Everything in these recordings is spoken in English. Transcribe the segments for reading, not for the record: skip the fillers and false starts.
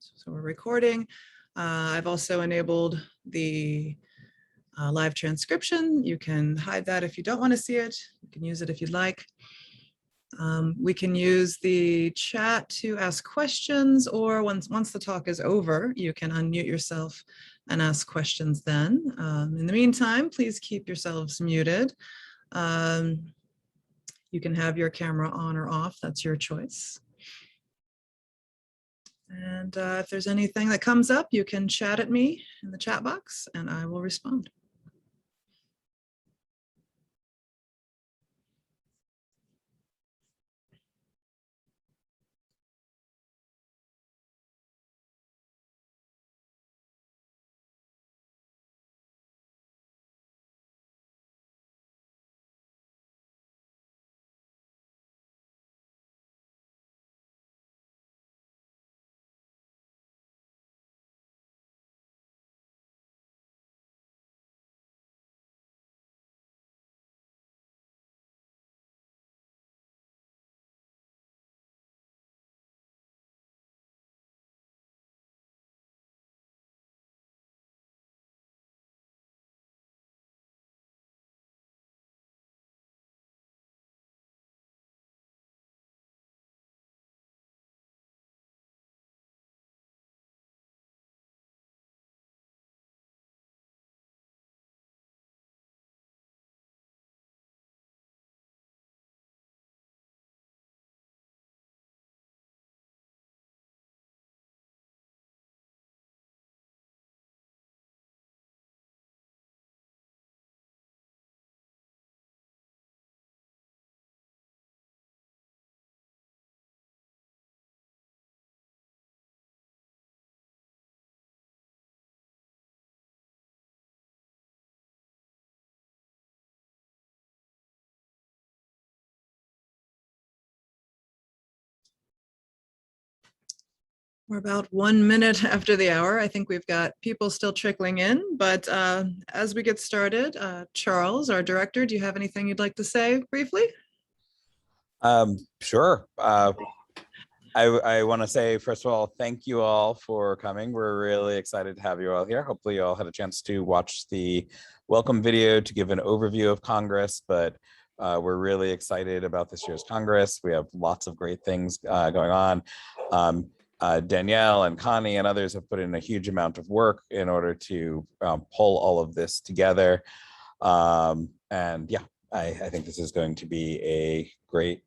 So we're recording. I've also enabled the live transcription. You can hide that if you don't want to see it. You can use it if you'd like. We can use the chat to ask questions, or once the talk is over, you can unmute yourself and ask questions then. In the meantime, please keep yourselves muted. You can have your camera on or off, that's your choice. And if there's anything that comes up, you can chat at me in the chat box and I will respond. We're about 1 minute after the hour. I think we've got people still trickling in, but as we get started, Charles, our director, do you have anything you'd like to say briefly? Sure. I want to say, first of all, thank you all for coming. We're really excited to have you all here. Hopefully you all had a chance to watch the welcome video to give an overview of Congress, but we're really excited about this year's Congress. We have lots of great things going on. Danielle and Connie and others have put in a huge amount of work in order to pull all of this together. And yeah, I think this is going to be a great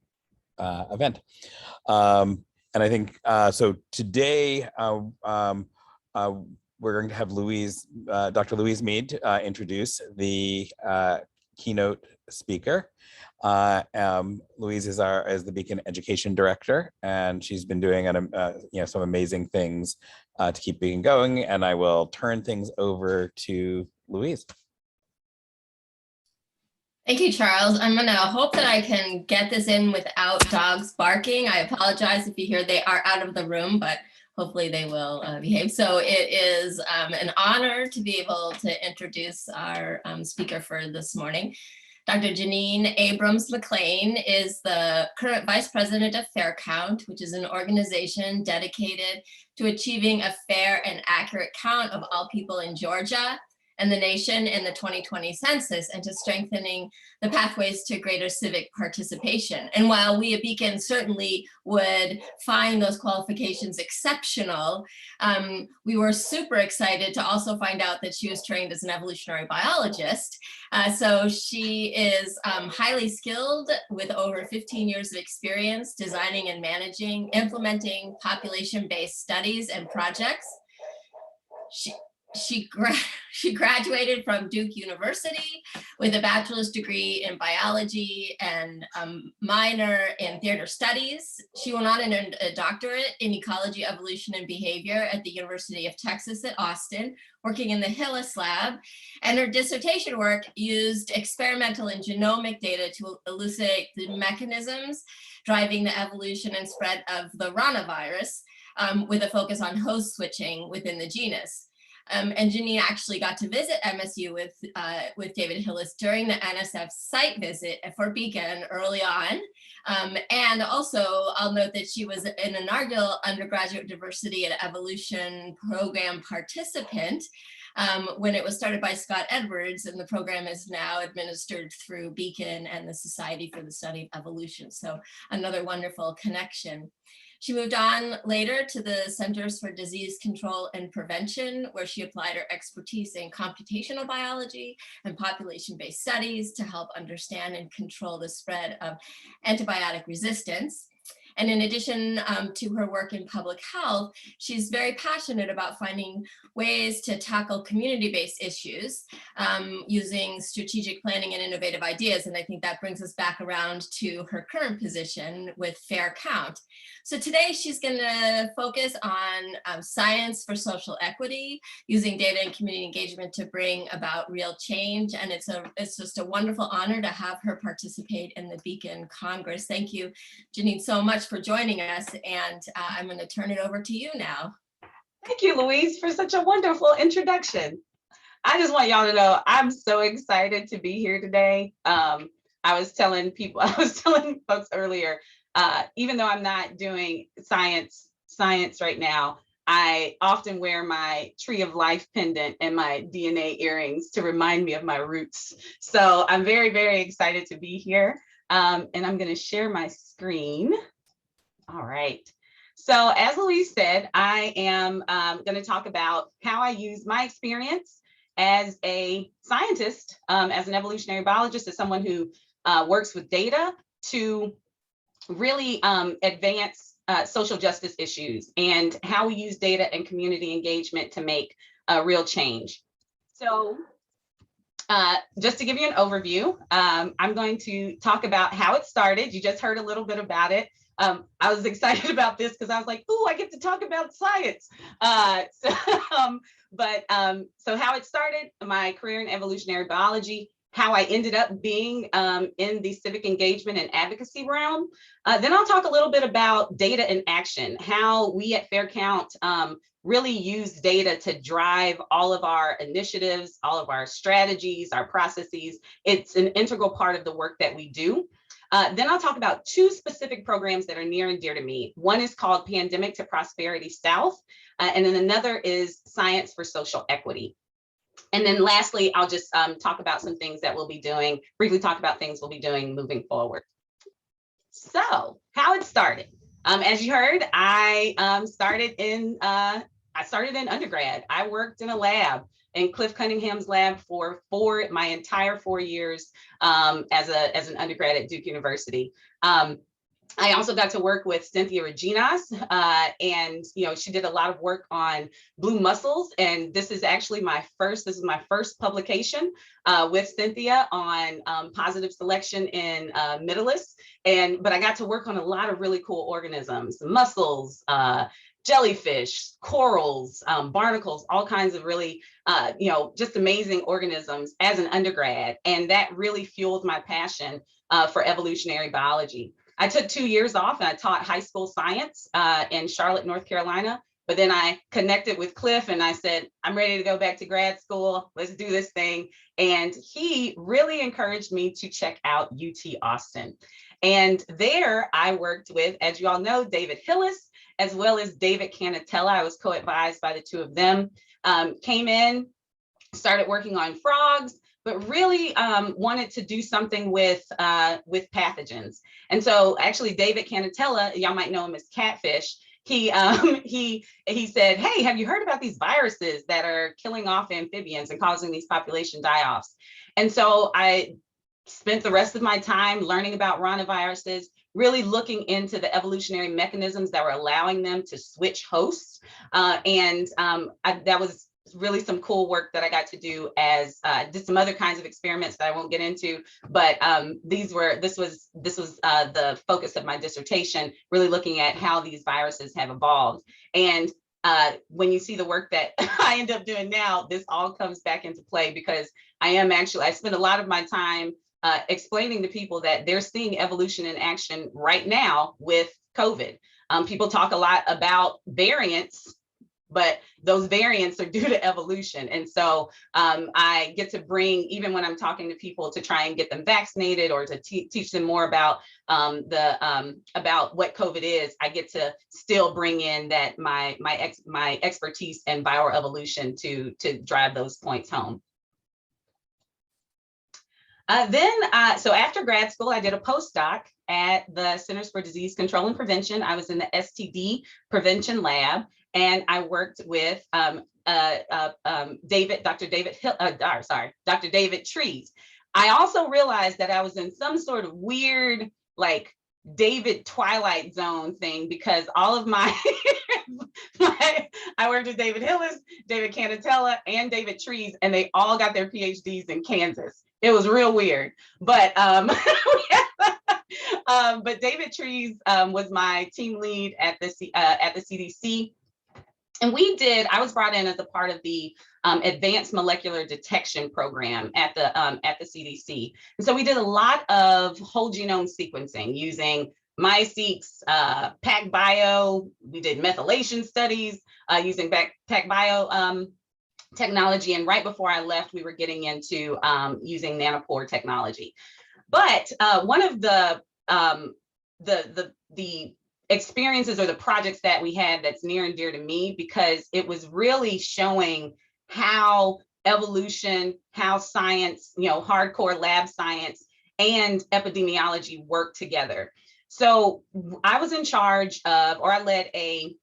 event. And I think, so today, we're going to have Dr. Louise Mead introduce the keynote speaker. Louise is the Beacon Education Director, and she's been doing some amazing things to keep Beacon going. And I will turn things over to Louise. Thank you, Charles. I'm gonna hope that I can get this in without dogs barking. I apologize if you hear they are out of the room, but hopefully they will behave. So it is an honor to be able to introduce our speaker for this morning. Dr. Jeanine Abrams McLean is the current Vice President of Fair Count, which is an organization dedicated to achieving a fair and accurate count of all people in Georgia and the nation in the 2020 census, and to strengthening the pathways to greater civic participation. And while we at Beacon certainly would find those qualifications exceptional, we were super excited to also find out that she was trained as an evolutionary biologist. So she is highly skilled with over 15 years of experience designing and managing, implementing population-based studies and projects. She graduated from Duke University with a bachelor's degree in biology and minor in theater studies. She went on and earned a doctorate in ecology, evolution, and behavior at the University of Texas at Austin, working in the Hillis Lab. And her dissertation work used experimental and genomic data to elucidate the mechanisms driving the evolution and spread of the ranavirus, with a focus on host switching within the genus. And Jeanine actually got to visit MSU with David Hillis during the NSF site visit for Beacon early on. And also, I'll note that she was an inaugural undergraduate diversity and evolution program participant when it was started by Scott Edwards, and the program is now administered through Beacon and the Society for the Study of Evolution. So another wonderful connection. She moved on later to the Centers for Disease Control and Prevention, where she applied her expertise in computational biology and population-based studies to help understand and control the spread of antibiotic resistance. And in addition to her work in public health, she's very passionate about finding ways to tackle community-based issues using strategic planning and innovative ideas. And I think that brings us back around to her current position with Fair Count. So today she's going to focus on science for social equity, using data and community engagement to bring about real change. And it's just a wonderful honor to have her participate in the Beacon Congress. Thank you, Jeanine, so much for joining us, and I'm going to turn it over to you now. Thank you, Louise, for such a wonderful introduction. I just want y'all to know I'm so excited to be here today. I was telling folks earlier, even though I'm not doing science right now, I often wear my Tree of Life pendant and my DNA earrings to remind me of my roots. So I'm very, very excited to be here. And I'm going to share my screen. All right. So as Louise said, I am going to talk about how I use my experience as a scientist, as an evolutionary biologist, as someone who works with data to really advance social justice issues, and how we use data and community engagement to make real change. So just to give you an overview, I'm going to talk about how it started. You just heard a little bit about it. I was excited about this because I was like, "Ooh, I get to talk about science." So how it started, my career in evolutionary biology, how I ended up being in the civic engagement and advocacy realm. Then I'll talk a little bit about data and action, how we at Fair Count really use data to drive all of our initiatives, all of our strategies, our processes. It's an integral part of the work that we do. Then I'll talk about two specific programs that are near and dear to me. One is called Pandemic to Prosperity South, and then another is Science for Social Equity. And then lastly, I'll just talk about some things that we'll be doing, briefly talk about things we'll be doing moving forward. So how it started. As you heard, I started in undergrad. I worked in a lab, in Cliff Cunningham's lab for my entire 4 years as an undergrad at Duke University. I also got to work with Cynthia Reginas, and she did a lot of work on blue mussels. And this is actually my first publication with Cynthia on positive selection in Middleus. But I got to work on a lot of really cool organisms, mussels, jellyfish, corals, barnacles, all kinds of really, just amazing organisms as an undergrad. And that really fueled my passion for evolutionary biology. I took 2 years off and I taught high school science in Charlotte, North Carolina. But then I connected with Cliff and I said, I'm ready to go back to grad school. Let's do this thing. And he really encouraged me to check out UT Austin. And there I worked with, as you all know, David Hillis, as well as David Canatella. I was co-advised by the two of them. Came in, started working on frogs, but really wanted to do something with pathogens. And so actually David Canatella, y'all might know him as Catfish, he said, hey, have you heard about these viruses that are killing off amphibians and causing these population die-offs? And so I spent the rest of my time learning about ranaviruses, really looking into the evolutionary mechanisms that were allowing them to switch hosts. That was really some cool work that I got to do as did some other kinds of experiments that I won't get into, but this was the focus of my dissertation, really looking at how these viruses have evolved. And when you see the work that I end up doing now, this all comes back into play because I spend a lot of my time explaining to people that they're seeing evolution in action right now with COVID. People talk a lot about variants, but those variants are due to evolution. And so I get to bring, even when I'm talking to people to try and get them vaccinated or to teach them more about what COVID is, I get to still bring in that my expertise in viral evolution to drive those points home. So after grad school, I did a postdoc at the Centers for Disease Control and Prevention. I was in the STD prevention lab, and I worked with Dr. David Trees. I also realized that I was in some sort of weird, like, David Twilight Zone thing, because all of my, I worked with David Hillis, David Canatella, and David Trees, and they all got their PhDs in Kansas. It was real weird, but but David Trees was my team lead at the CDC. And I was brought in as a part of the advanced molecular detection program at the CDC. And so we did a lot of whole genome sequencing using MiSeq's, PacBio. We did methylation studies using PacBio technology. And right before I left, we were getting into using nanopore technology. But one of the experiences or the projects that we had that's near and dear to me, because it was really showing how evolution, how science, hardcore lab science and epidemiology work together. So I was in charge of, or I led a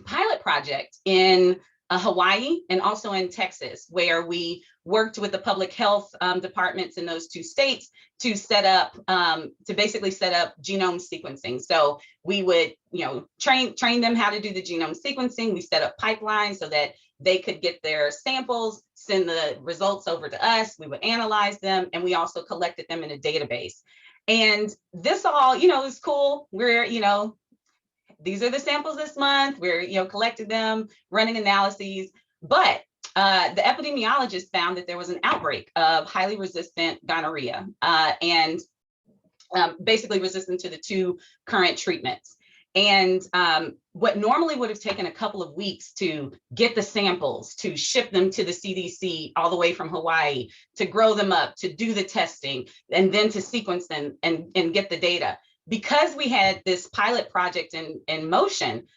pilot project in Hawaii and also in Texas, where we worked with the public health departments in those two states to basically set up genome sequencing. So we would, train them how to do the genome sequencing. We set up pipelines so that they could get their samples, send the results over to us. We would analyze them, and we also collected them in a database. And this all, is cool. We're, these are the samples this month. We're, collecting them, running analyses. But the epidemiologist found that there was an outbreak of highly resistant gonorrhea and basically resistant to the two current treatments. And what normally would have taken a couple of weeks to get the samples, to ship them to the CDC all the way from Hawaii, to grow them up, to do the testing, and then to sequence them and get the data. Because we had this pilot project in motion,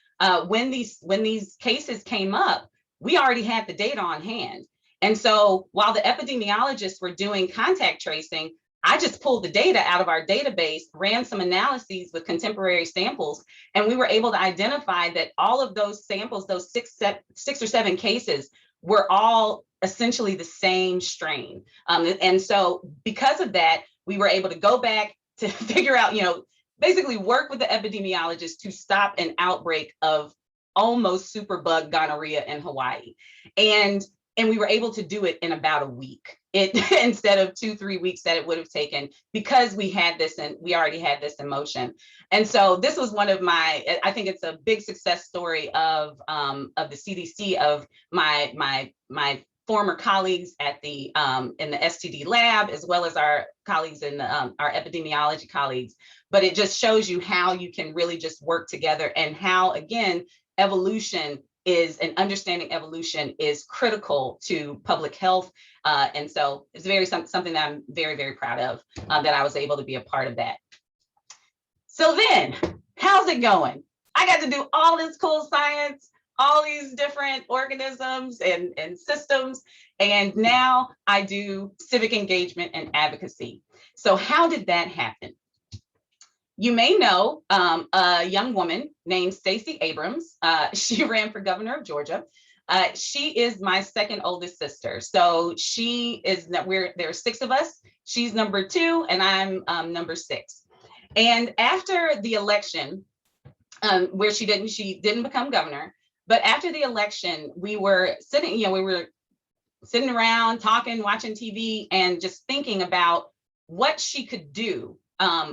when these cases came up, we already had the data on hand. And so while the epidemiologists were doing contact tracing, I just pulled the data out of our database, ran some analyses with contemporary samples, and we were able to identify that all of those samples, those six or seven cases, were all essentially the same strain. And so because of that, we were able to go back to figure out, basically work with the epidemiologists to stop an outbreak of almost superbug gonorrhea in Hawaii. And we were able to do it in about a week, instead of 2-3 weeks that it would have taken, because we had this and we already had this in motion. And so this was one of I think it's a big success story of the CDC, of my former colleagues at in the STD lab, as well as our colleagues in our epidemiology colleagues. But it just shows you how you can really just work together, and how, again, evolution is, and understanding evolution is critical to public health. And so it's something that I'm very, very proud of, that I was able to be a part of that. So then, how's it going? I got to do all this cool science, all these different organisms and systems, and now I do civic engagement and advocacy. So how did that happen? You may know a young woman named Stacey Abrams. She ran for governor of Georgia. She is my second oldest sister. So there are 6 of us. She's number 2 and I'm number 6. And after the election, where she didn't become governor, but after the election, we were sitting around talking, watching TV, and just thinking about what she could do,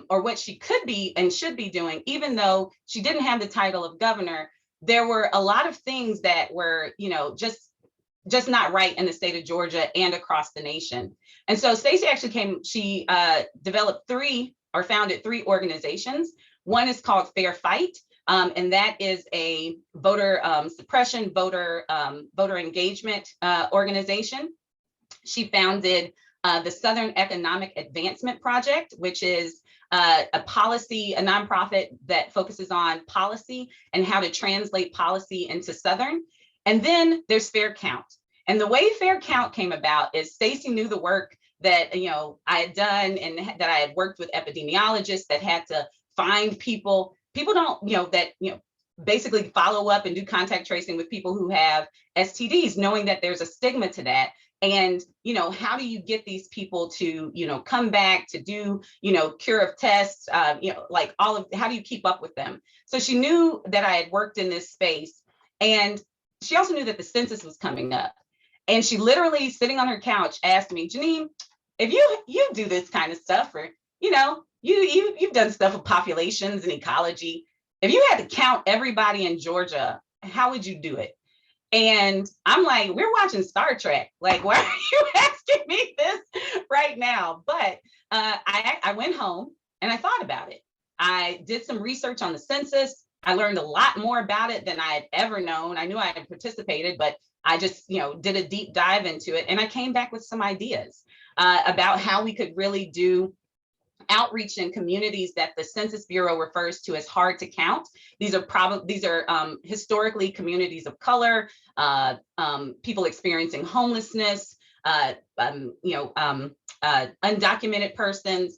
or what she could be and should be doing. Even though she didn't have the title of governor, there were a lot of things that were, just not right in the state of Georgia and across the nation. And so Stacey actually founded 3 organizations. One is called Fair Fight. and that is a voter suppression, voter engagement organization. She founded the Southern Economic Advancement Project, which is a nonprofit that focuses on policy and how to translate policy into Southern. And then there's Fair Count. And the way Fair Count came about is Stacey knew the work that I had done, and that I had worked with epidemiologists that had to find people. People don't, basically follow up and do contact tracing with people who have STDs, knowing that there's a stigma to that. And, how do you get these people to, come back to do, curative tests, how do you keep up with them? So she knew that I had worked in this space, and she also knew that the census was coming up. And she literally, sitting on her couch, asked me, Jeanine, if you do this kind of stuff, or, you've done stuff with populations and ecology, if you had to count everybody in Georgia, how would you do it? And I'm like, we're watching Star Trek. Like, why are you asking me this right now? But I went home and I thought about it. I did some research on the census. I learned a lot more about it than I had ever known. I knew I had participated, but I just, did a deep dive into it. And I came back with some ideas about how we could really do outreach in communities that the Census Bureau refers to as hard to count. These are historically communities of color, people experiencing homelessness, undocumented persons.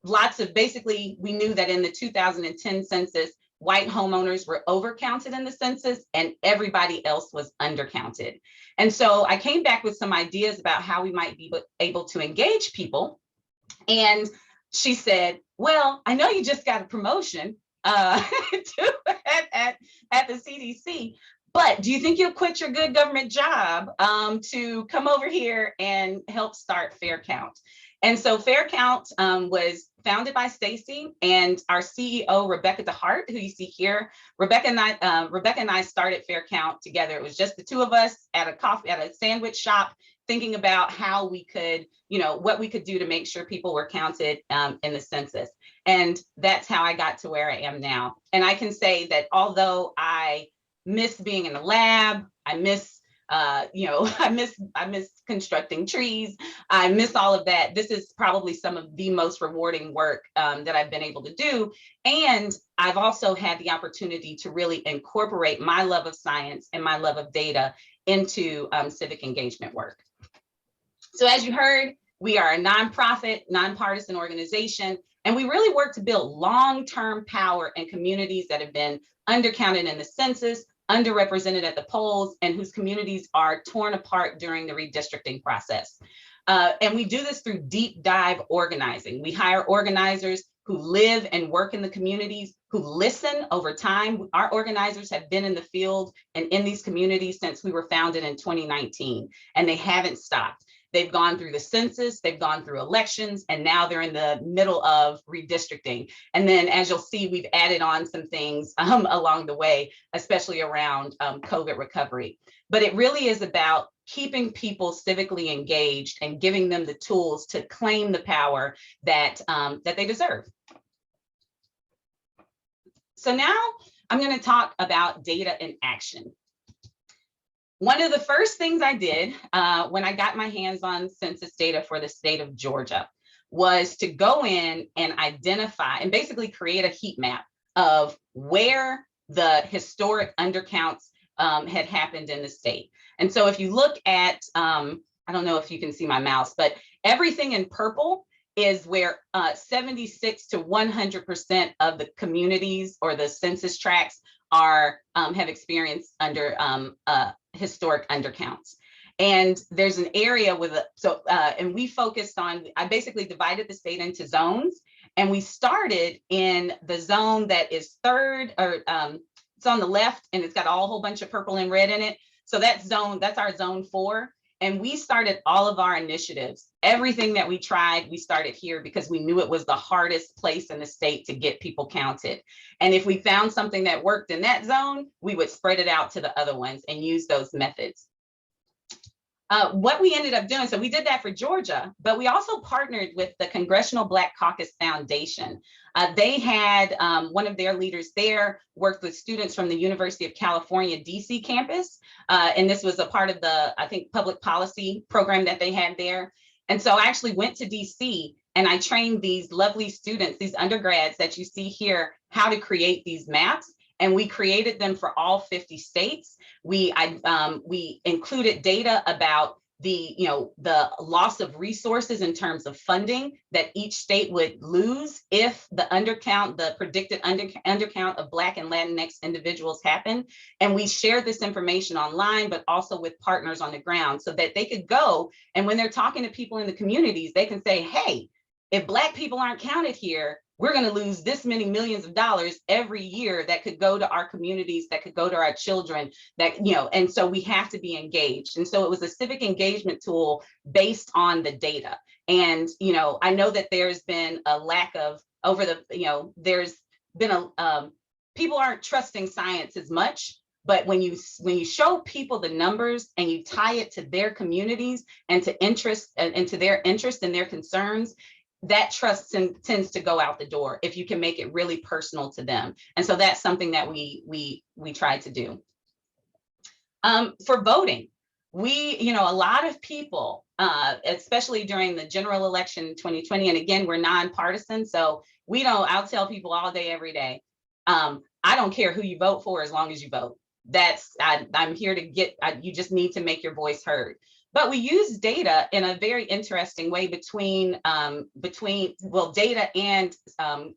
Lots of, basically, we knew that in the 2010 census, white homeowners were overcounted in the census and everybody else was undercounted. And so I came back with some ideas about how we might be able to engage people. And she said, well, I know you just got a promotion at the CDC, but do you think you'll quit your good government job to come over here and help start Fair Count? And so Fair Count was founded by Stacey and our CEO, Rebecca DeHart, who you see here. Rebecca and I started Fair Count together. It was just the two of us at a sandwich shop, thinking about how we could, what we could do to make sure people were counted in the census. And that's how I got to where I am now. And I can say that although I miss being in the lab, I miss I miss constructing trees, I miss all of that. This is probably some of the most rewarding work that I've been able to do. And I've also had the opportunity to really incorporate my love of science and my love of data into civic engagement work. So as you heard, we are a nonprofit, nonpartisan organization, and we really work to build long-term power in communities that have been undercounted in the census, underrepresented at the polls, and whose communities are torn apart during the redistricting process. And we do this through deep dive organizing. We hire organizers who live and work in the communities, who listen over time. Our organizers have been in the field and in these communities since we were founded in 2019, and they haven't stopped. They've gone through the census, they've gone through elections, and now they're in the middle of redistricting. And then, as you'll see, we've added on some things along the way, especially around COVID recovery. But it really is about keeping people civically engaged and giving them the tools to claim the power that they deserve. So now I'm going to talk about data in action. One of the first things I did when I got my hands on census data for the state of Georgia was to go in and identify and basically create a heat map of where the historic undercounts had happened in the state. And so if you look at, I don't know if you can see my mouse, but everything in purple is where 76 to 100% of the communities or the census tracts are have experienced under historic undercounts. And there's an area with and we focused on, I basically divided the state into zones, and we started in the zone that is third, or it's on the left, and it's got a whole bunch of purple and red in it. So that's our zone 4. And we started all of our initiatives. Everything that we tried, we started here because we knew it was the hardest place in the state to get people counted. And if we found something that worked in that zone, we would spread it out to the other ones and use those methods. What we ended up doing, so we did that for Georgia, but we also partnered with the Congressional Black Caucus Foundation. They had one of their leaders there worked with students from the University of California, DC campus. And this was a part of the, I think, public policy program that they had there. And so I actually went to DC and I trained these lovely students, these undergrads that you see here, how to create these maps. And we created them for all 50 states. We included data about the loss of resources in terms of funding that each state would lose if the predicted undercount of Black and Latinx individuals happened. And we shared this information online, but also with partners on the ground so that they could go, and when they're talking to people in the communities, they can say, hey, if Black people aren't counted here, we're going to lose this many millions of dollars every year that could go to our communities, that could go to our children, and so we have to be engaged. And so it was a civic engagement tool based on the data. And, I know that there's been a lack of there's been people aren't trusting science as much. But when you show people the numbers and you tie it to their communities and to interest and to their interest and their concerns, that trust tends to go out the door if you can make it really personal to them. And so that's something that we try to do. For voting, a lot of people, especially during the general election in 2020, and again, we're nonpartisan, so I'll tell people all day, every day, I don't care who you vote for as long as you vote. I'm here to you just need to make your voice heard. But we use data in a very interesting way between data and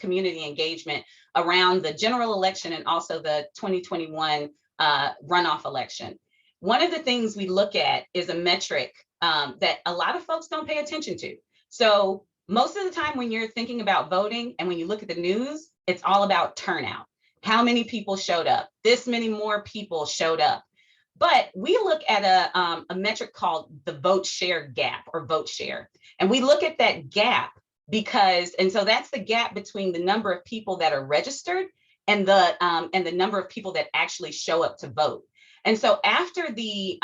community engagement around the general election and also the 2021 runoff election. One of the things we look at is a metric that a lot of folks don't pay attention to. So most of the time when you're thinking about voting and when you look at the news, it's all about turnout. How many people showed up? This many more people showed up. But we look at a metric called the vote share gap or vote share. And we look at that gap so that's the gap between the number of people that are registered and the number of people that actually show up to vote. And so after the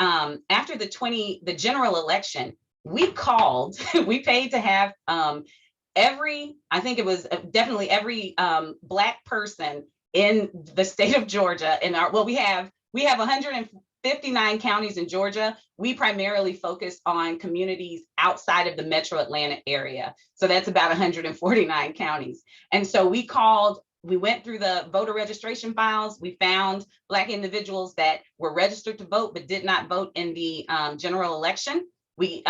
general election, we paid to have I think it was definitely every Black person in the state of Georgia. We have 159 counties in Georgia. We primarily focus on communities outside of the metro Atlanta area. So that's about 149 counties. And so we went through the voter registration files. We found Black individuals that were registered to vote but did not vote in the general election. We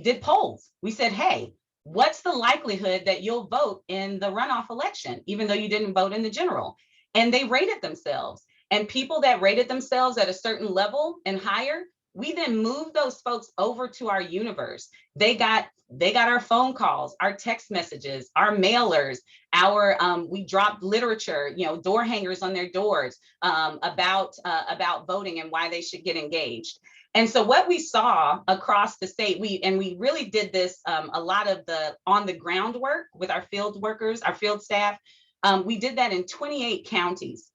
did polls. We said, hey, what's the likelihood that you'll vote in the runoff election, even though you didn't vote in the general? And they rated themselves. And people that rated themselves at a certain level and higher, we then moved those folks over to our universe. They got our phone calls, our text messages, our mailers, we dropped literature, door hangers on their doors about voting and why they should get engaged. And so what we saw across the state, we really did this a lot of the on the ground work with our field workers, our field staff. We did that in 28 counties.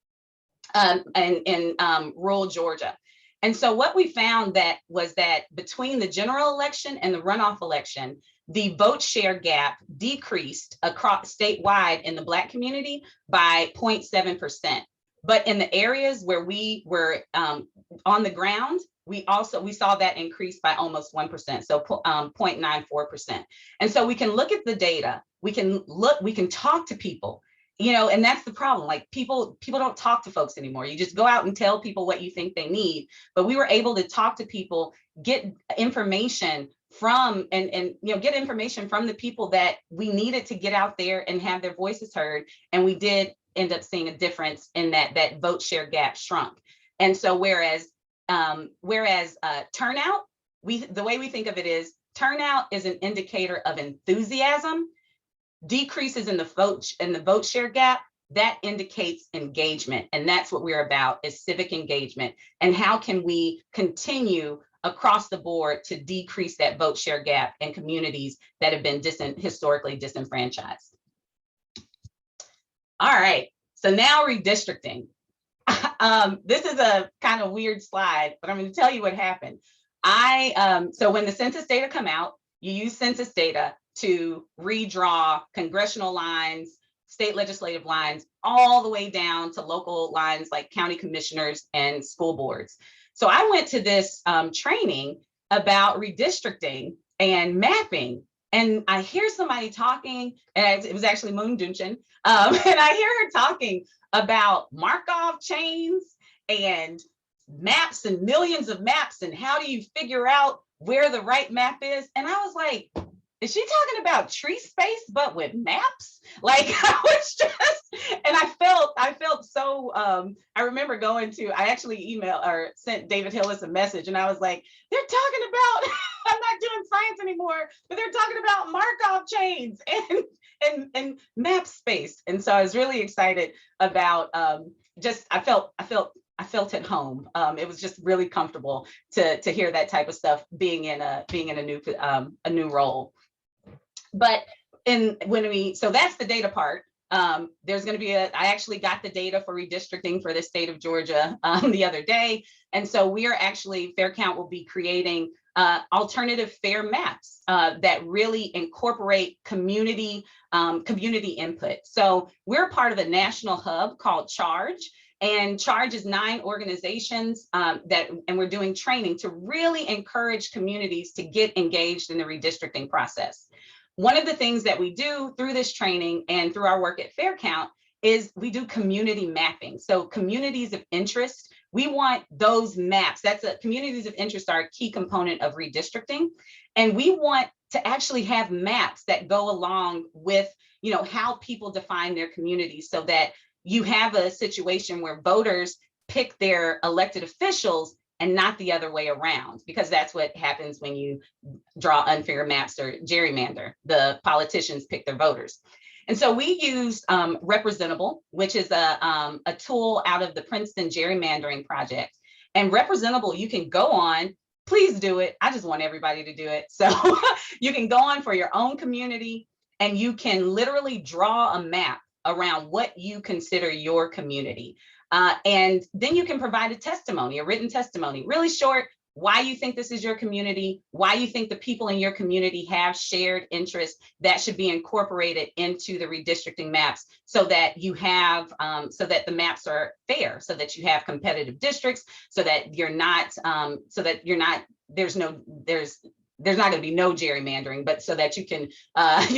In rural Georgia. And so what we found was that between the general election and the runoff election, the vote share gap decreased across statewide in the Black community by 0.7%. But in the areas where we were on the ground, we saw that increase by almost 1%, so 0.94%. And so we can look at the data, we can talk to people. And that's the problem. Like people don't talk to folks anymore. You just go out and tell people what you think they need. But we were able to talk to people, get information from get information from the people that we needed to get out there and have their voices heard. And we did end up seeing a difference in that vote share gap shrunk. And so whereas turnout, the way we think of it is turnout is an indicator of enthusiasm. Decreases in the vote share gap, that indicates engagement. And that's what we're about, is civic engagement. And how can we continue across the board to decrease that vote share gap in communities that have been historically disenfranchised. All right, so now redistricting. This is a kind of weird slide, but I'm going to tell you what happened. So when the census data come out, you use census data to redraw congressional lines, state legislative lines, all the way down to local lines like county commissioners and school boards. So I went to this training about redistricting and mapping, and I hear somebody talking, and it was actually Moon Dunchin, and I hear her talking about Markov chains and maps and millions of maps, and how do you figure out where the right map is? And I was like, is she talking about tree space but with maps? Like, I was just, and I felt so, I remember I actually emailed or sent David Hillis a message, and I was like, they're talking about, I'm not doing science anymore, but they're talking about Markov chains and map space. And so I was really excited about I felt at home. It was just really comfortable to hear that type of stuff being in a new role. But so that's the data part. There's going to be I actually got the data for redistricting for the state of Georgia the other day. And so we are actually, Fair Count will be creating alternative fair maps that really incorporate community input. So we're part of a national hub called Charge. And Charge is 9 organizations and we're doing training to really encourage communities to get engaged in the redistricting process. One of the things that we do through this training and through our work at Fair Count is we do community mapping. So communities of interest, we want those maps. Communities of interest are a key component of redistricting. And we want to actually have maps that go along with, how people define their communities, so that you have a situation where voters pick their elected officials and not the other way around, because that's what happens when you draw unfair maps or gerrymander. The politicians pick their voters. And so we used Representable, which is a tool out of the Princeton Gerrymandering Project. And Representable, you can go on, please do it. I just want everybody to do it. So you can go on for your own community, and you can literally draw a map around what you consider your community. And then you can provide a written testimony, really short, why you think this is your community, why you think the people in your community have shared interests that should be incorporated into the redistricting maps, so that you have, so that the maps are fair, so that you have competitive districts, so that there's not going to be no gerrymandering, but so that you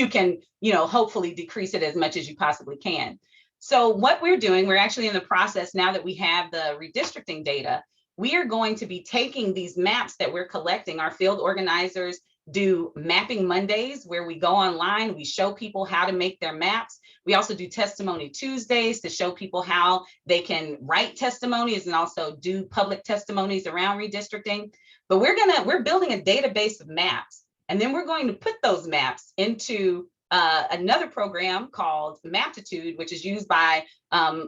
can hopefully decrease it as much as you possibly can. So what we're doing, we're actually in the process, now that we have the redistricting data, we are going to be taking these maps that we're collecting. Our field organizers do Mapping Mondays, where we go online, we show people how to make their maps. We also do Testimony Tuesdays to show people how they can write testimonies and also do public testimonies around redistricting. But we're building a database of maps, and then we're going to put those maps into another program called Maptitude, which is used by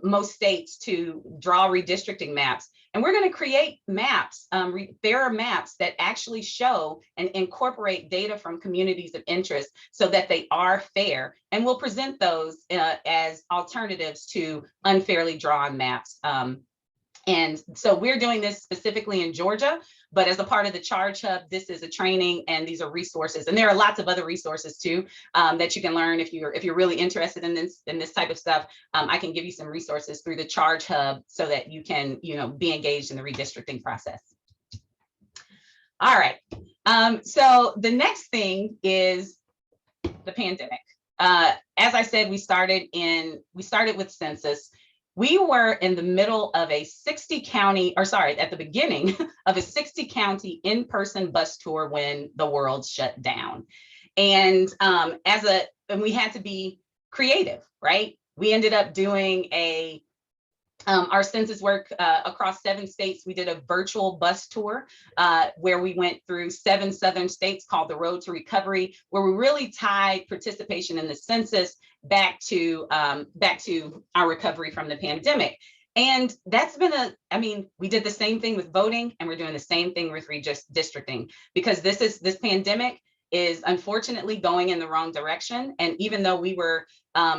most states to draw redistricting maps. And we're going to create maps, fairer maps that actually show and incorporate data from communities of interest, so that they are fair. And we'll present those as alternatives to unfairly drawn maps. And so we're doing this specifically in Georgia, but as a part of the Charge Hub, this is a training, and these are resources. And there are lots of other resources too that you can learn if you're really interested in this type of stuff. I can give you some resources through the Charge Hub so that you can be engaged in the redistricting process. All right. So the next thing is the pandemic. As I said, we started with census. We were in the middle of a 60 county, or sorry, at the beginning of a 60 county in-person bus tour when the world shut down. And we had to be creative, right? We ended up doing our census work across 7 states. We did a virtual bus tour where we went through 7 southern states called the Road to Recovery, where we really tied participation in the census back to our recovery from the pandemic. And that's been we did the same thing with voting, and we're doing the same thing with redistricting, because this pandemic is unfortunately going in the wrong direction. And even though we were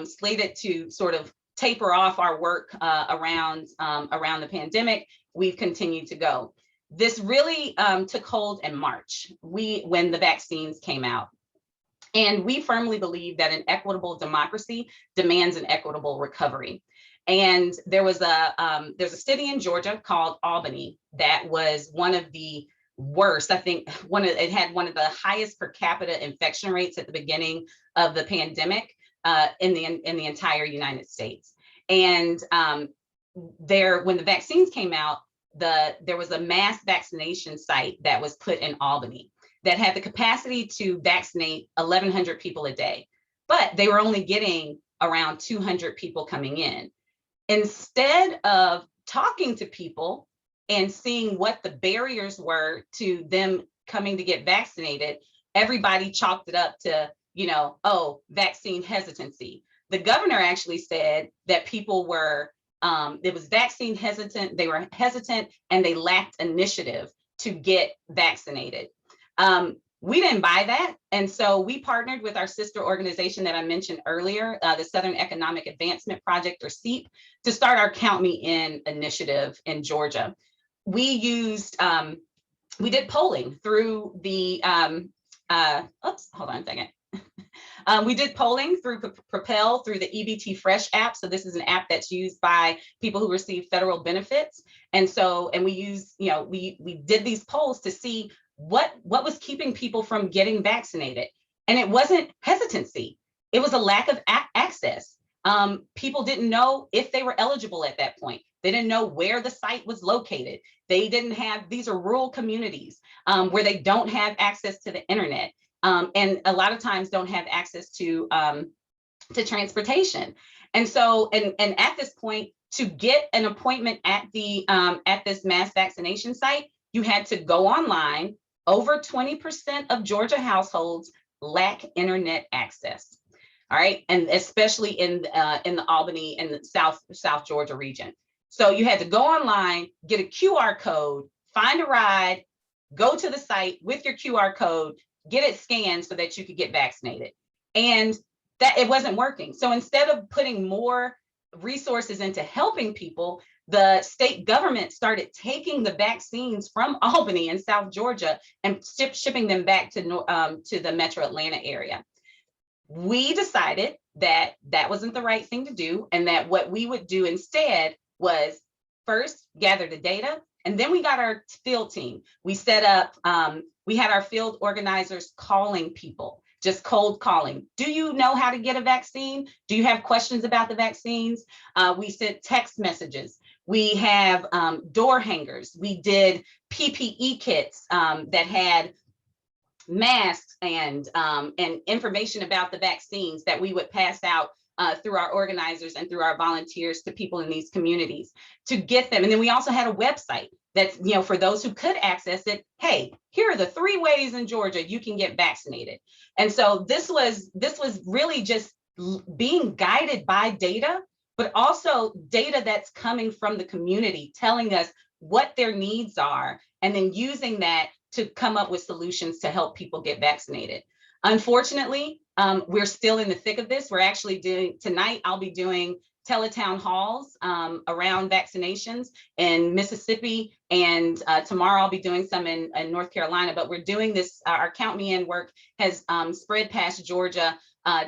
slated to sort of taper off our work around the pandemic, we've continued to go. this really took hold in March, when the vaccines came out. And we firmly believe that an equitable democracy demands an equitable recovery. And there's a city in Georgia called Albany that was one of the worst. I think it had one of the highest per capita infection rates at the beginning of the pandemic in the entire United States. And when the vaccines came out, there was a mass vaccination site that was put in Albany that had the capacity to vaccinate 1,100 people a day, but they were only getting around 200 people coming in. Instead of talking to people and seeing what the barriers were to them coming to get vaccinated, everybody chalked it up to, oh, vaccine hesitancy. The governor actually said that people were, it was vaccine hesitant, they were hesitant, and they lacked initiative to get vaccinated. We didn't buy that. And so we partnered with our sister organization that I mentioned earlier, the Southern Economic Advancement Project, or SEAP, to start our Count Me In initiative in Georgia. We did polling through the, hold on a second. We did polling through Propel, through the EBT Fresh app. So this is an app that's used by people who receive federal benefits. And we use, we did these polls to see what was keeping people from getting vaccinated. And it wasn't hesitancy. It was a lack of access. People didn't know if they were eligible at that point. They didn't know where the site was located. They didn't have, these are rural communities where they don't have access to the internet. And a lot of times don't have access to transportation. And so, and at this point, to get an appointment at this mass vaccination site, you had to go online. Over 20% of Georgia households lack internet access. All right, and especially in the Albany and the South Georgia region. So you had to go online, get a QR code, find a ride, go to the site with your QR code, get it scanned so that you could get vaccinated. And that it wasn't working. So instead of putting more resources into helping people, the state government started taking the vaccines from Albany in South Georgia and shipping them back to the Metro Atlanta area. We decided that that wasn't the right thing to do, and that what we would do instead was first gather the data, and then we got our field team. We set up, we had our field organizers calling people, just cold calling. Do you know how to get a vaccine? Do you have questions about the vaccines? We sent text messages. We have door hangers. We did PPE kits that had masks and information about the vaccines that we would pass out through our organizers and through our volunteers to people in these communities to get them. And then we also had a website that's, for those who could access it, hey, here are the 3 ways in Georgia you can get vaccinated. And so this was really just being guided by data, but also data that's coming from the community, telling us what their needs are, and then using that to come up with solutions to help people get vaccinated. Unfortunately, we're still in the thick of this. We're actually doing, tonight, I'll be doing teletown halls around vaccinations in Mississippi, and tomorrow I'll be doing some in North Carolina, but we're doing this, our Count Me In work has spread past Georgia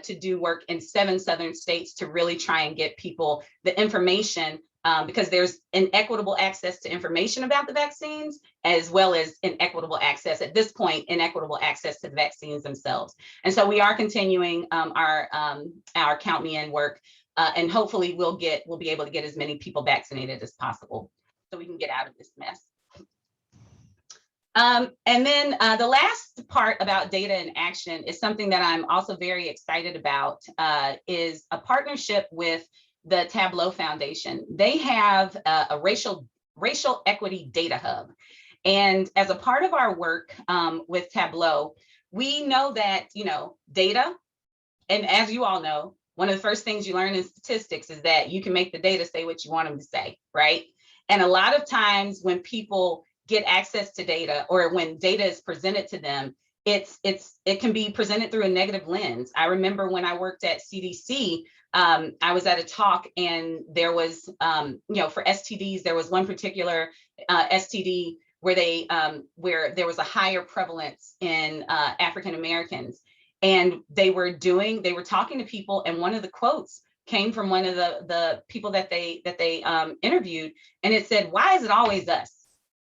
to do work in 7 southern states to really try and get people the information, because there's inequitable access to information about the vaccines, as well as inequitable access, at this point, inequitable access to the vaccines themselves. And so we are continuing our Count Me In work, and hopefully we'll be able to get as many people vaccinated as possible so we can get out of this mess. And then the last part about data and action is something that I'm also very excited about, is a partnership with the Tableau Foundation. They have a racial equity data hub. And as a part of our work with Tableau, we know that, data, and as you all know, one of the first things you learn in statistics is that you can make the data say what you want them to say, right? And a lot of times when people get access to data, or when data is presented to them, it can be presented through a negative lens. I remember when I worked at CDC, I was at a talk, and there was, for STDs, there was one particular STD where where there was a higher prevalence in African Americans. And they were talking to people, and one of the quotes came from one of the people that they interviewed, and it said, "Why is it always us?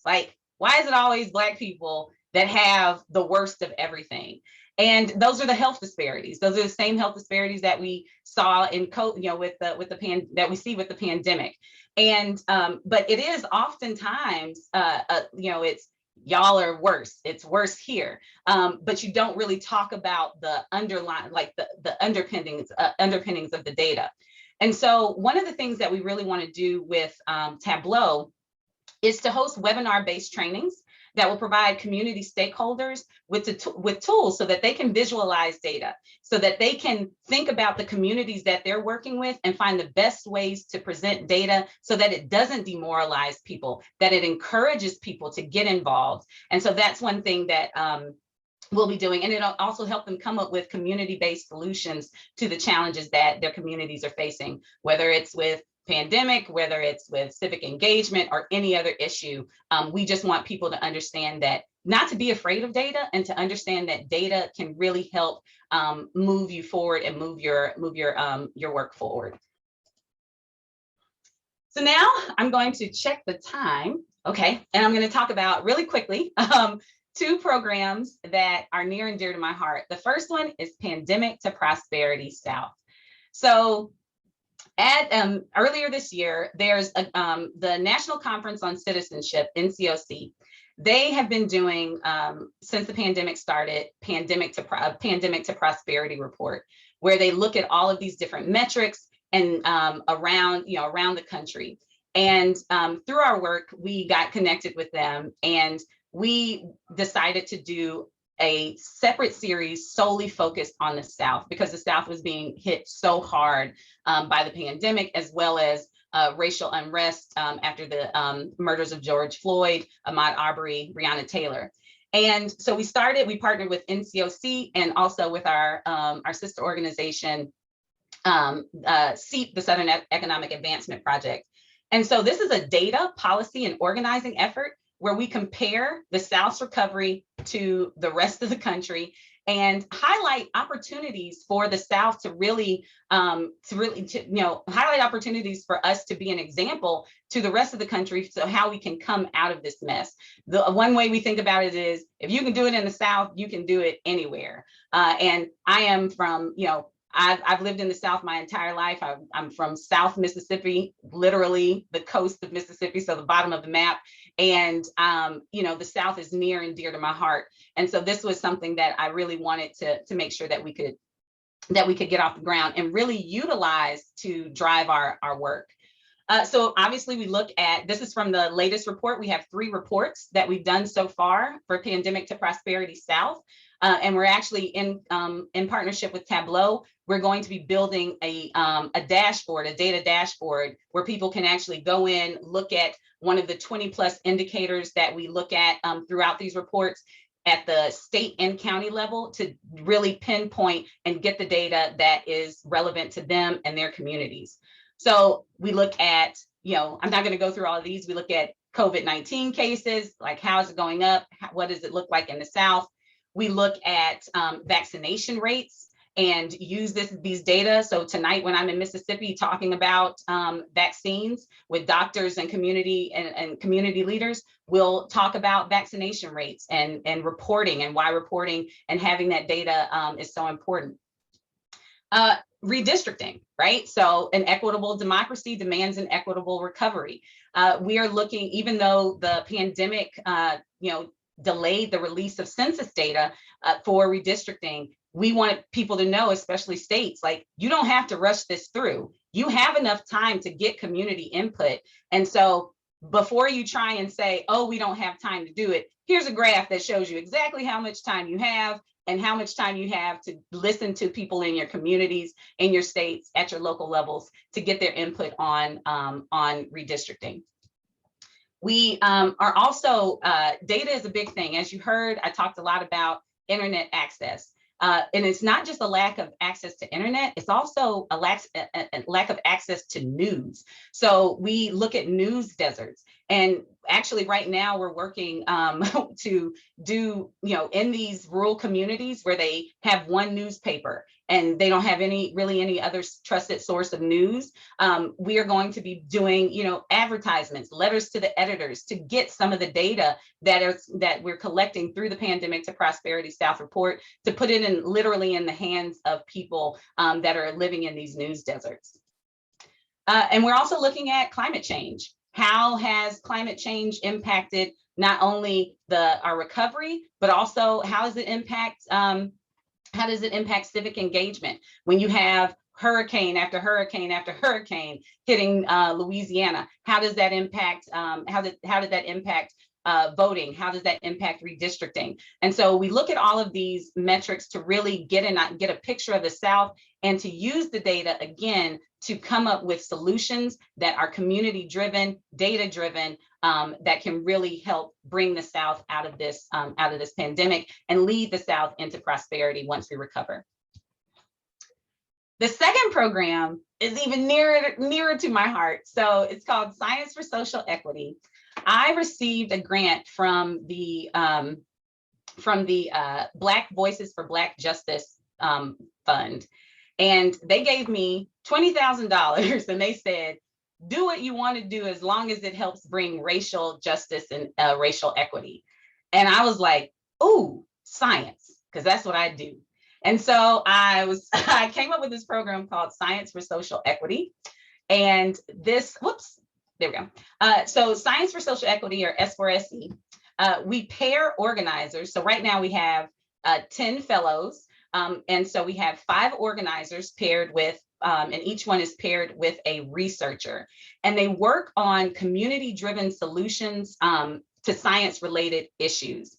Like, why is it always Black people that have the worst of everything?" And those are the health disparities. Those are the same health disparities that we saw in that we see with the pandemic. And but it is oftentimes it's y'all are worse. It's worse here. But you don't really talk about the underlying, like the underpinnings of the data. And so one of the things that we really want to do with Tableau is to host webinar-based trainings that will provide community stakeholders with tools so that they can visualize data, so that they can think about the communities that they're working with and find the best ways to present data so that it doesn't demoralize people, that it encourages people to get involved. And so that's one thing that we'll be doing. And it'll also help them come up with community-based solutions to the challenges that their communities are facing, whether it's with pandemic, whether it's with civic engagement or any other issue. We just want people to understand that, not to be afraid of data, and to understand that data can really help move you forward and move your work forward. So now I'm going to check the time. Okay, and I'm going to talk about really quickly two programs that are near and dear to my heart. The first one is Pandemic to Prosperity South. So earlier this year, there's the National Conference on Citizenship, NCOC. They have been doing, since the pandemic started, Pandemic to Prosperity report, where they look at all of these different metrics and around the country. And through our work, we got connected with them, and we decided to do a separate series solely focused on the South, because the South was being hit so hard by the pandemic, as well as racial unrest after the murders of George Floyd, Ahmaud Arbery, Breonna Taylor. And so we partnered with NCOC and also with our sister organization, SEEP, the Southern Economic Advancement Project. And so this is a data, policy, and organizing effort where we compare the South's recovery to the rest of the country and highlight opportunities for the South to really highlight opportunities for us to be an example to the rest of the country, so how we can come out of this mess. The one way we think about it is, if you can do it in the South, you can do it anywhere. And I am from, I've lived in the South my entire life. I'm from South Mississippi, literally the coast of Mississippi, so the bottom of the map. And, the South is near and dear to my heart. And so this was something that I really wanted to make sure that we could get off the ground and really utilize to drive our work. So obviously we look at, this is from the latest report. We have 3 reports that we've done so far for Pandemic to Prosperity South. And we're actually in partnership with Tableau. We're going to be building a dashboard, a data dashboard, where people can actually go in, look at one of the 20+ indicators that we look at throughout these reports at the state and county level, to really pinpoint and get the data that is relevant to them and their communities. So we look at, I'm not going to go through all of these. We look at COVID-19 cases, like how is it going up? What does it look like in the South? We look at vaccination rates and use these data. So tonight, when I'm in Mississippi talking about vaccines with doctors and community leaders, we'll talk about vaccination rates and reporting, and why reporting and having that data is so important. Redistricting, right? So an equitable democracy demands an equitable recovery. We are looking, even though the pandemic, delayed the release of census data for redistricting, we want people to know, especially states, like, you don't have to rush this through. You have enough time to get community input. And so before you try and say, oh, we don't have time to do it, here's a graph that shows you exactly how much time you have and how much time you have to listen to people in your communities, in your states, at your local levels, to get their input on redistricting. We are also, data is a big thing. As you heard, I talked a lot about internet access. And it's not just a lack of access to internet, it's also a lack of access to news. So we look at news deserts. And actually right now we're working to do, in these rural communities where they have one newspaper and they don't have any other trusted source of news. We are going to be doing, advertisements, letters to the editors to get some of the data that we're collecting through the Pandemic to Prosperity South Report, to put it literally in the hands of people that are living in these news deserts. And we're also looking at climate change. How has climate change impacted not only our recovery, but also how does it impact civic engagement when you have hurricane after hurricane after hurricane hitting Louisiana? How does that impact? How did that impact voting? How does that impact redistricting? And so we look at all of these metrics to really get a picture of the South, and to use the data again to come up with solutions that are community driven, data driven, that can really help bring the South out of this pandemic and lead the South into prosperity once we recover. The second program is even nearer to my heart. So it's called Science for Social Equity. I received a grant from the Black Voices for Black Justice Fund. And they gave me $20,000 and they said, do what you want to do as long as it helps bring racial justice and racial equity. And I was like, ooh, science, because that's what I do. And so I came up with this program called Science for Social Equity. And there we go. So Science for Social Equity, or S4SE, we pair organizers. So right now we have 10 fellows. And so we have 5 organizers paired with, and each one is paired with a researcher. And they work on community-driven solutions to science-related issues.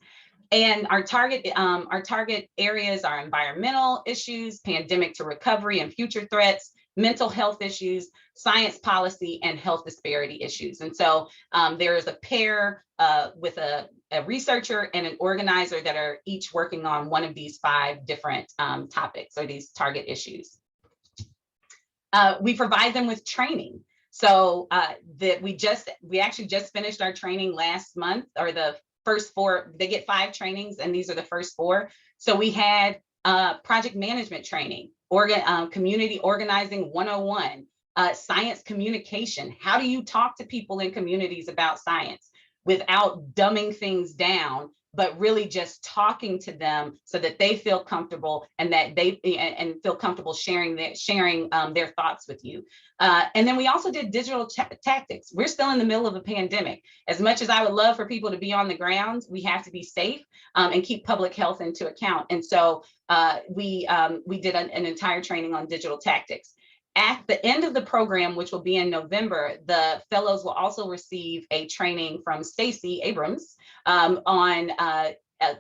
And our target areas are environmental issues, pandemic to recovery and future threats, mental health issues, science policy, and health disparity issues. And so there is a pair with a researcher and an organizer that are each working on one of these 5 different topics or these target issues. We provide them with training. So we actually just finished our training last month, or the first 4. They get 5 trainings, and these are the first 4. So we had project management training, community organizing 101, science communication. How do you talk to people in communities about science without dumbing things down, but really just talking to them so that they feel comfortable and that they feel comfortable sharing their thoughts with you. And then we also did digital tactics. We're still in the middle of a pandemic. As much as I would love for people to be on the ground, we have to be safe and keep public health into account. And so we did an entire training on digital tactics. At the end of the program, which will be in November, the fellows will also receive a training from Jeanine Abrams on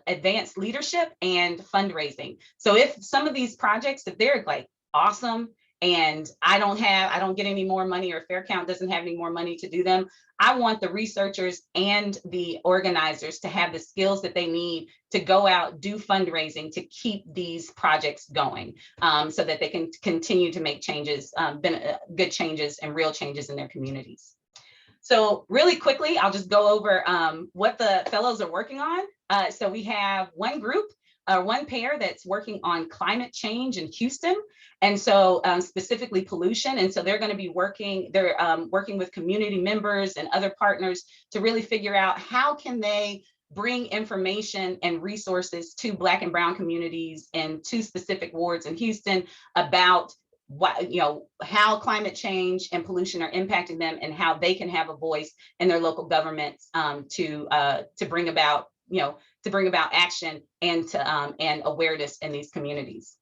advanced leadership and fundraising. So if some of these projects, if they're like awesome and I don't get any more money, or Fair Count doesn't have any more money to do them, I want the researchers and the organizers to have the skills that they need to go out, do fundraising to keep these projects going, so that they can continue to make changes, good changes and real changes in their communities. So really quickly, I'll just go over what the fellows are working on. So we have one group, one pair that's working on climate change in Houston, and so specifically pollution. And so they're going to be working with community members and other partners to really figure out how can they bring information and resources to Black and Brown communities in 2 specific wards in Houston about how climate change and pollution are impacting them, and how they can have a voice in their local governments to bring about action and awareness in these communities.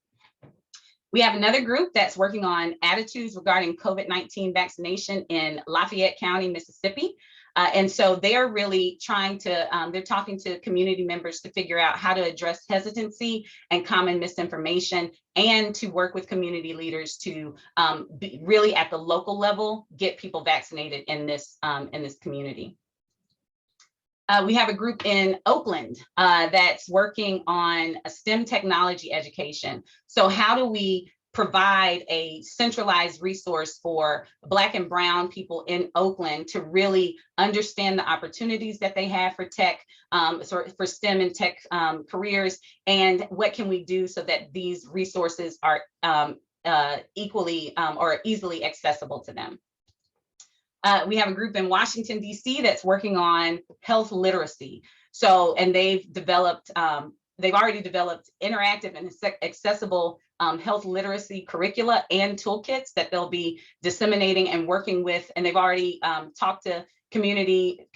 We have another group that's working on attitudes regarding COVID-19 vaccination in Lafayette County, Mississippi. And so they're really trying to, they're talking to community members to figure out how to address hesitancy and common misinformation, and to work with community leaders to really at the local level, get people vaccinated in this community. We have a group in Oakland that's working on a STEM technology education. So how do we provide a centralized resource for Black and Brown people in Oakland to really understand the opportunities that they have for tech, for STEM and tech careers, and what can we do so that these resources are equally or easily accessible to them. We have a group in Washington, D.C. that's working on health literacy. So, and they've already developed interactive and accessible health literacy curricula and toolkits that they'll be disseminating and working with. And they've already talked to community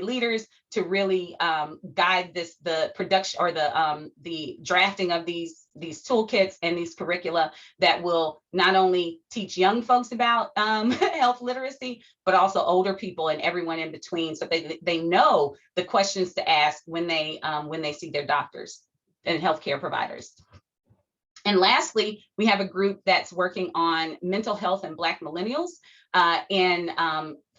leaders to really guide the production or the drafting of these toolkits and these curricula that will not only teach young folks about health literacy, but also older people and everyone in between, so they know the questions to ask when they see their doctors and healthcare providers. And lastly, we have a group that's working on mental health and Black millennials in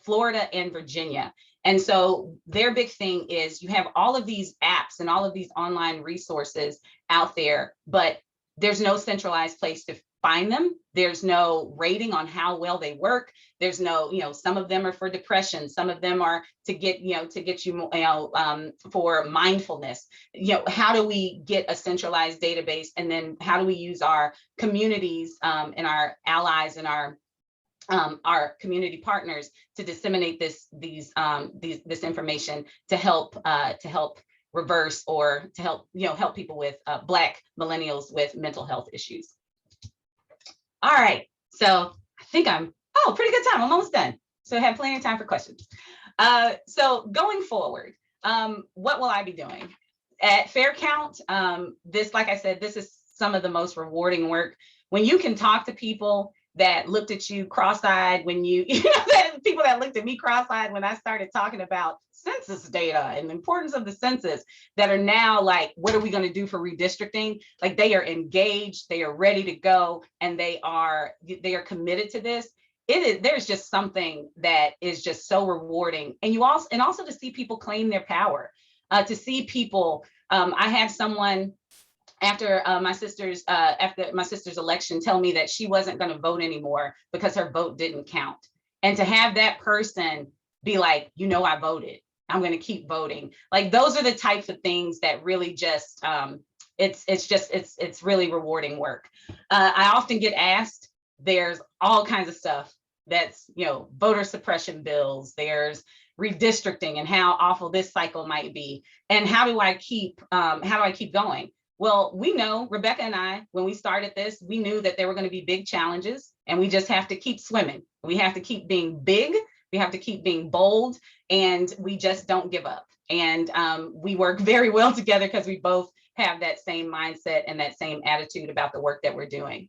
Florida and Virginia. And so their big thing is you have all of these apps and all of these online resources out there, but there's no centralized place to find them. There's no rating on how well they work. There's no, some of them are for depression. Some of them are to get you for mindfulness. How do we get a centralized database? And then how do we use our communities and our allies and our community partners to disseminate this information to help reverse or to help people with Black millennials with mental health issues. All right, so I think pretty good time. I'm almost done. So I have plenty of time for questions. So going forward, what will I be doing? At Fair Count, like I said, this is some of the most rewarding work. When you can talk to people that looked at you cross-eyed when people that looked at me cross-eyed when I started talking about census data and the importance of the census, that are now like, what are we going to do for redistricting? Like, they are engaged, they are ready to go, and they are committed to this. There's just something that is just so rewarding. And also to see people claim their power, to see people, I had someone after my sister's election tell me that she wasn't going to vote anymore because her vote didn't count. And to have that person be like, I voted, I'm going to keep voting. Like, those are the types of things that really just, it's really rewarding work. I often get asked, there's all kinds of stuff that's, voter suppression bills, there's redistricting and how awful this cycle might be. And how do I keep going? Well, we know, Rebecca and I, when we started this, we knew that there were going to be big challenges, and we just have to keep swimming. We have to keep being big, we have to keep being bold, and we just don't give up. And we work very well together because we both have that same mindset and that same attitude about the work that we're doing.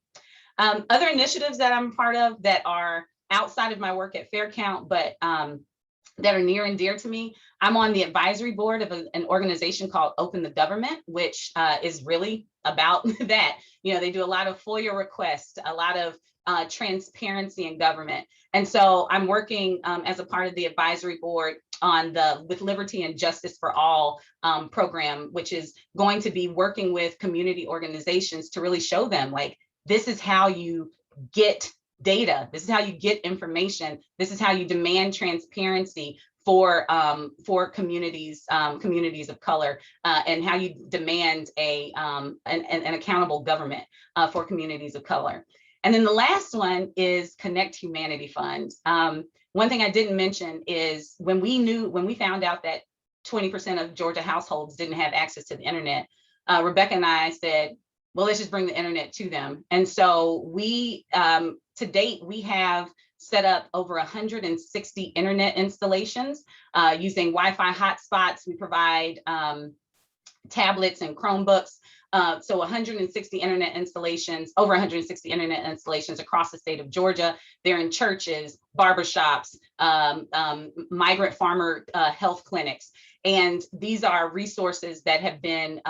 Other initiatives that I'm part of that are outside of my work at Fair Count, but that are near and dear to me. I'm on the advisory board of an organization called Open the Government, which is really about that. They do a lot of FOIA requests, a lot of transparency in government. And so I'm working as a part of the advisory board on the With Liberty and Justice for All program, which is going to be working with community organizations to really show them, like, this is how you get data. This is how you get information. This is how you demand transparency for communities of color, and how you demand an accountable government for communities of color. And then the last one is Connect Humanity Fund. One thing I didn't mention is when we found out that 20% of Georgia households didn't have access to the internet, Rebecca and I said, well, let's just bring the internet to them. And so we, to date, we have set up over 160 internet installations using Wi-Fi hotspots. We provide tablets and Chromebooks. So 160 internet installations, over 160 internet installations across the state of Georgia. They're in churches, barbershops, migrant farmer health clinics. And these are resources that have been,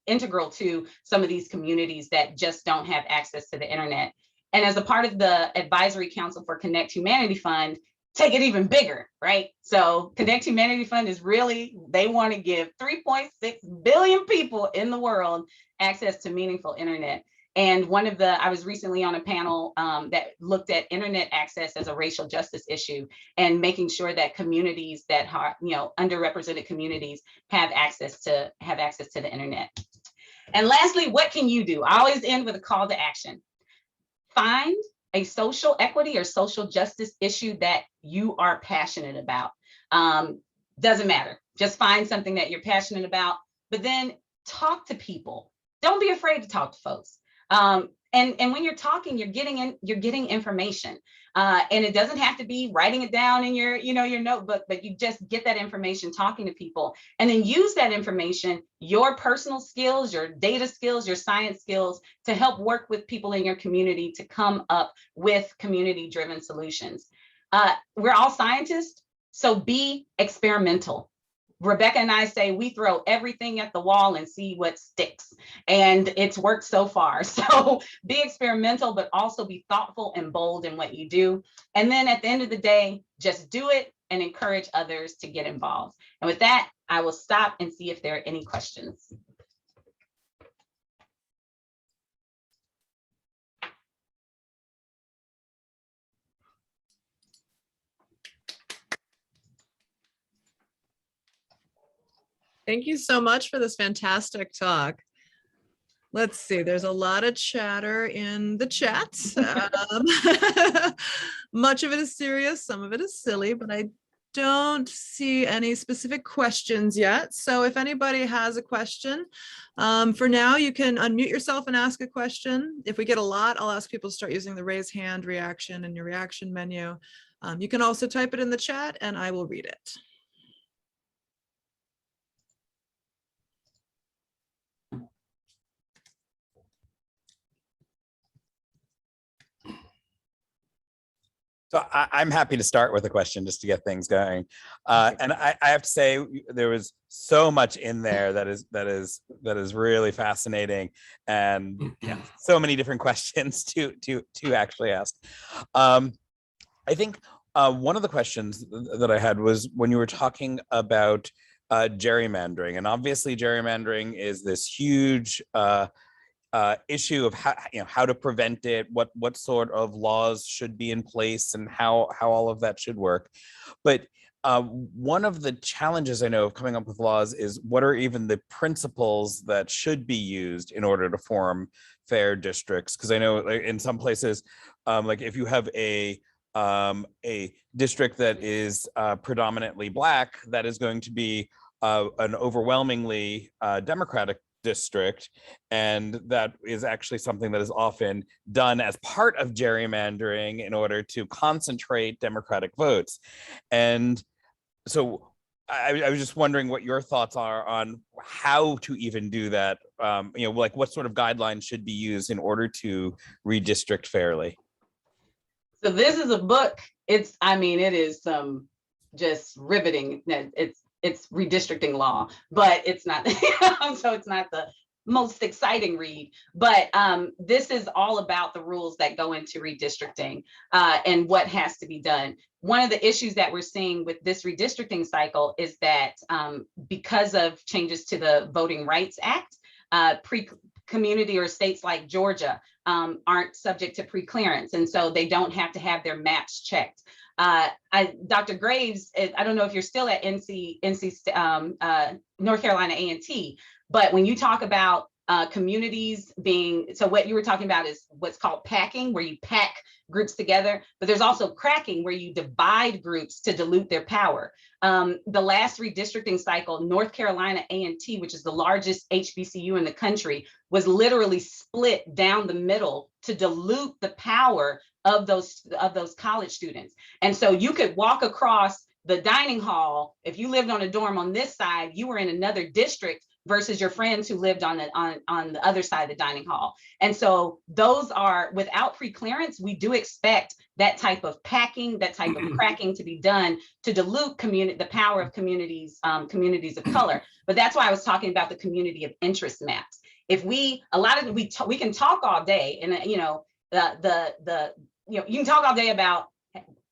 integral to some of these communities that just don't have access to the internet. And as a part of the Advisory Council for Connect Humanity Fund, take it even bigger, right? So Connect Humanity Fund is really, they want to give 3.6 billion people in the world access to meaningful internet. And I was recently on a panel that looked at internet access as a racial justice issue and making sure that communities that are, underrepresented communities have access to the internet. And lastly, what can you do? I always end with a call to action. Find a social equity or social justice issue that you are passionate about. Doesn't matter. Just find something that you're passionate about, but then talk to people. Don't be afraid to talk to folks. And when you're talking, you're getting information. And it doesn't have to be writing it down in your notebook, but you just get that information talking to people, and then use that information, your personal skills, your data skills, your science skills, to help work with people in your community to come up with community-driven solutions. We're all scientists, so be experimental. Rebecca and I say we throw everything at the wall and see what sticks, and it's worked so far. So be experimental, but also be thoughtful and bold in what you do. And then at the end of the day, just do it and encourage others to get involved. And with that, I will stop and see if there are any questions. Thank you so much for this fantastic talk. Let's see, there's a lot of chatter in the chat. Much of it is serious, some of it is silly, but I don't see any specific questions yet. So if anybody has a question, for now, you can unmute yourself and ask a question. If we get a lot, I'll ask people to start using the raise hand reaction in your reaction menu. You can also type it in the chat and I will read it. So I'm happy to start with a question just to get things going. And I have to say there was so much in there that is really fascinating, and so many different questions to actually ask. I think one of the questions that I had was when you were talking about gerrymandering, and obviously gerrymandering is this huge issue of how to prevent it, what sort of laws should be in place, and how all of that should work. But one of the challenges I know of coming up with laws is what are even the principles that should be used in order to form fair districts? Because I know in some places, like if you have a district that is predominantly Black, that is going to be an overwhelmingly Democratic district, and that is actually something that is often done as part of gerrymandering in order to concentrate Democratic votes. And so I was just wondering what your thoughts are on how to even do that, like what sort of guidelines should be used in order to redistrict fairly. So this is a book. It is just riveting. It's redistricting law, but it's not, so it's not the most exciting read, but this is all about the rules that go into redistricting and what has to be done. One of the issues that we're seeing with this redistricting cycle is that because of changes to the Voting Rights Act, community or states like Georgia aren't subject to pre-clearance, and so they don't have to have their maps checked. Dr. Graves, I don't know if you're still at North Carolina A&T, but when you talk about communities being, so what you were talking about is what's called packing, where you pack groups together, but there's also cracking, where you divide groups to dilute their power. The last redistricting cycle, North Carolina A&T, which is the largest HBCU in the country, was literally split down the middle to dilute the power of those college students. And so you could walk across the dining hall. If you lived on a dorm on this side, you were in another district versus your friends who lived on the other side of the dining hall. And so those are, without pre-clearance, we do expect that type of packing, that type of cracking to be done to dilute the power of communities of color. But that's why I was talking about the community of interest maps. If we can talk all day, and you can talk all day about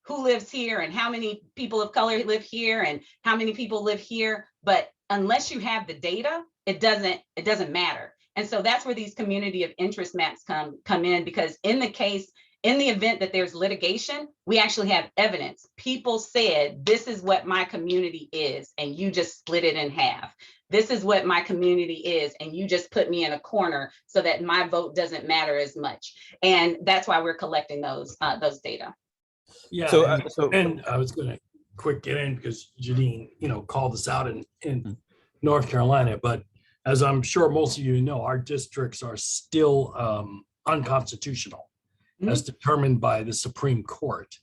who lives here and how many people of color live here and how many people live here, but unless you have the data, it doesn't matter. And so that's where these community of interest maps come in, because in the event that there's litigation, we actually have evidence. People said, this is what my community is, and you just split it in half. This is what my community is, and you just put me in a corner so that my vote doesn't matter as much. And that's why we're collecting those data. Yeah, So, and I was going to quick get in because Jeanine, called us out in North Carolina, but as I'm sure most of you know, our districts are still unconstitutional as determined by the Supreme Court.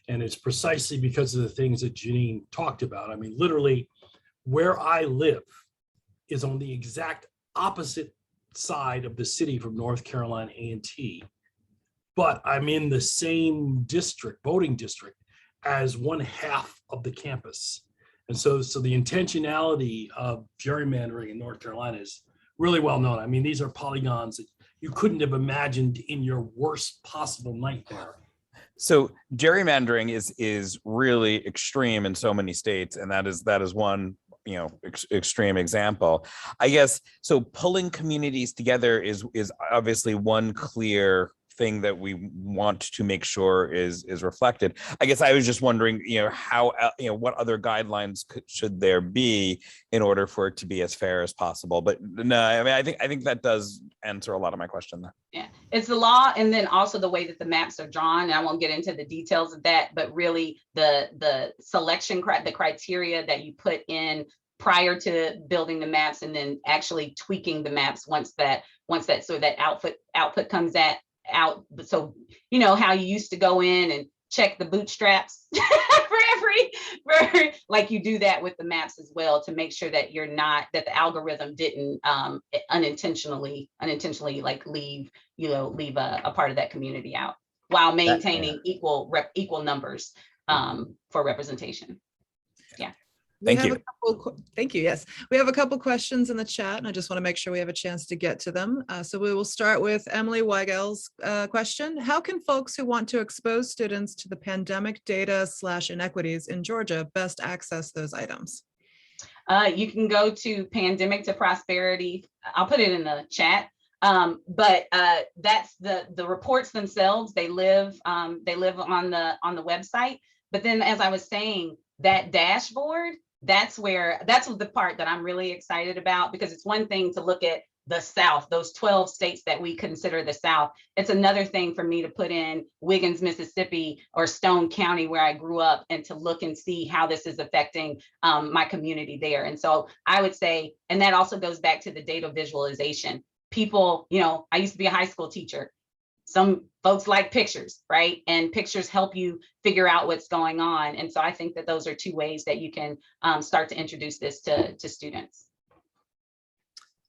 And it's precisely because of the things that Jeanine talked about. I mean, literally where I live is on the exact opposite side of the city from North Carolina A&T, but I'm in the same voting district as one half of the campus. And so the intentionality of gerrymandering in North Carolina is really well known. I mean, these are polygons that you couldn't have imagined in your worst possible nightmare. So gerrymandering is really extreme in so many states, and that is one extreme example, I guess. So pulling communities together is obviously one clear thing that we want to make sure is reflected. I guess I was just wondering, how, what other guidelines should there be in order for it to be as fair as possible? But no, I mean, I think that does answer a lot of my question there. Yeah, it's the law, and then also the way that the maps are drawn. And I won't get into the details of that, but really the selection, the criteria that you put in prior to building the maps, and then actually tweaking the maps once that so that output comes out. So how you used to go in and check the bootstraps for like you do that with the maps as well, to make sure that that the algorithm didn't unintentionally like leave a part of that community out, while maintaining equal numbers for representation. Yeah. Thank you. Thank you. Yes, we have a couple questions in the chat, and I just want to make sure we have a chance to get to them. So we will start with Emily Weigel's question. How can folks who want to expose students to the pandemic data / inequities in Georgia best access those items? You can go to Pandemic to Prosperity. I'll put it in the chat. But that's the reports themselves. They live on the website. But then, as I was saying, that dashboard, that's the part that I'm really excited about, because it's one thing to look at the South, those 12 states that we consider the South. It's another thing for me to put in Wiggins, Mississippi, or Stone County, where I grew up, and to look and see how this is affecting my community there. And so I would say, and that also goes back to the data visualization. People, I used to be a high school teacher. Some folks like pictures, right? And pictures help you figure out what's going on. And so I think that those are two ways that you can start to introduce this to students.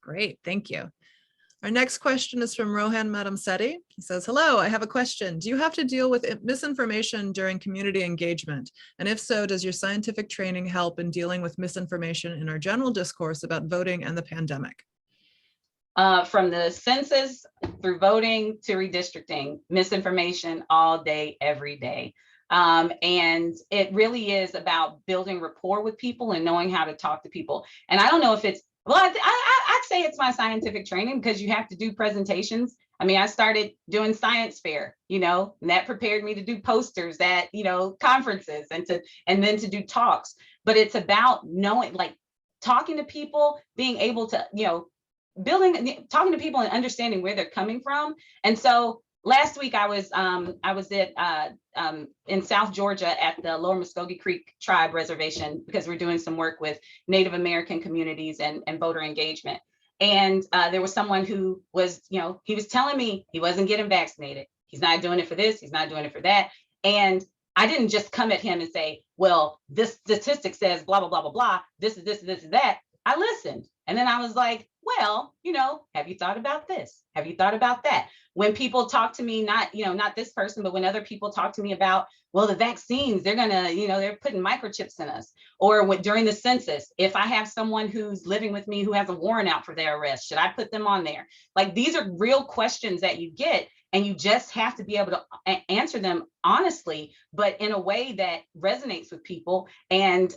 Great, thank you. Our next question is from Rohan Madamsetti. He says, hello, I have a question. Do you have to deal with misinformation during community engagement? And if so, does your scientific training help in dealing with misinformation in our general discourse about voting and the pandemic? From the census through voting to redistricting, misinformation all day, every day. And it really is about building rapport with people and knowing how to talk to people. And I don't know if it's, well, I'd say it's my scientific training, because you have to do presentations. I mean, I started doing science fair, and that prepared me to do posters at, conferences and then to do talks. But it's about knowing, like, talking to people, being able to, talking to people and understanding where they're coming from. And so last week I was in South Georgia at the Lower Muskogee Creek Tribe Reservation, because we're doing some work with Native American communities and voter engagement. And there was someone who was, he was telling me he wasn't getting vaccinated. He's not doing it for this. He's not doing it for that. And I didn't just come at him and say, well, this statistic says blah, blah, blah, blah, blah. This is this, this is that. I listened. And then I was like, well, have you thought about this? Have you thought about that? when people talk to me, not this person, but when other people talk to me about, well, the vaccines, they're gonna, they're putting microchips in us. Or during the census, if I have someone who's living with me who has a warrant out for their arrest, should I put them on there? Like, these are real questions that you get, and you just have to be able to answer them honestly, but in a way that resonates with people. And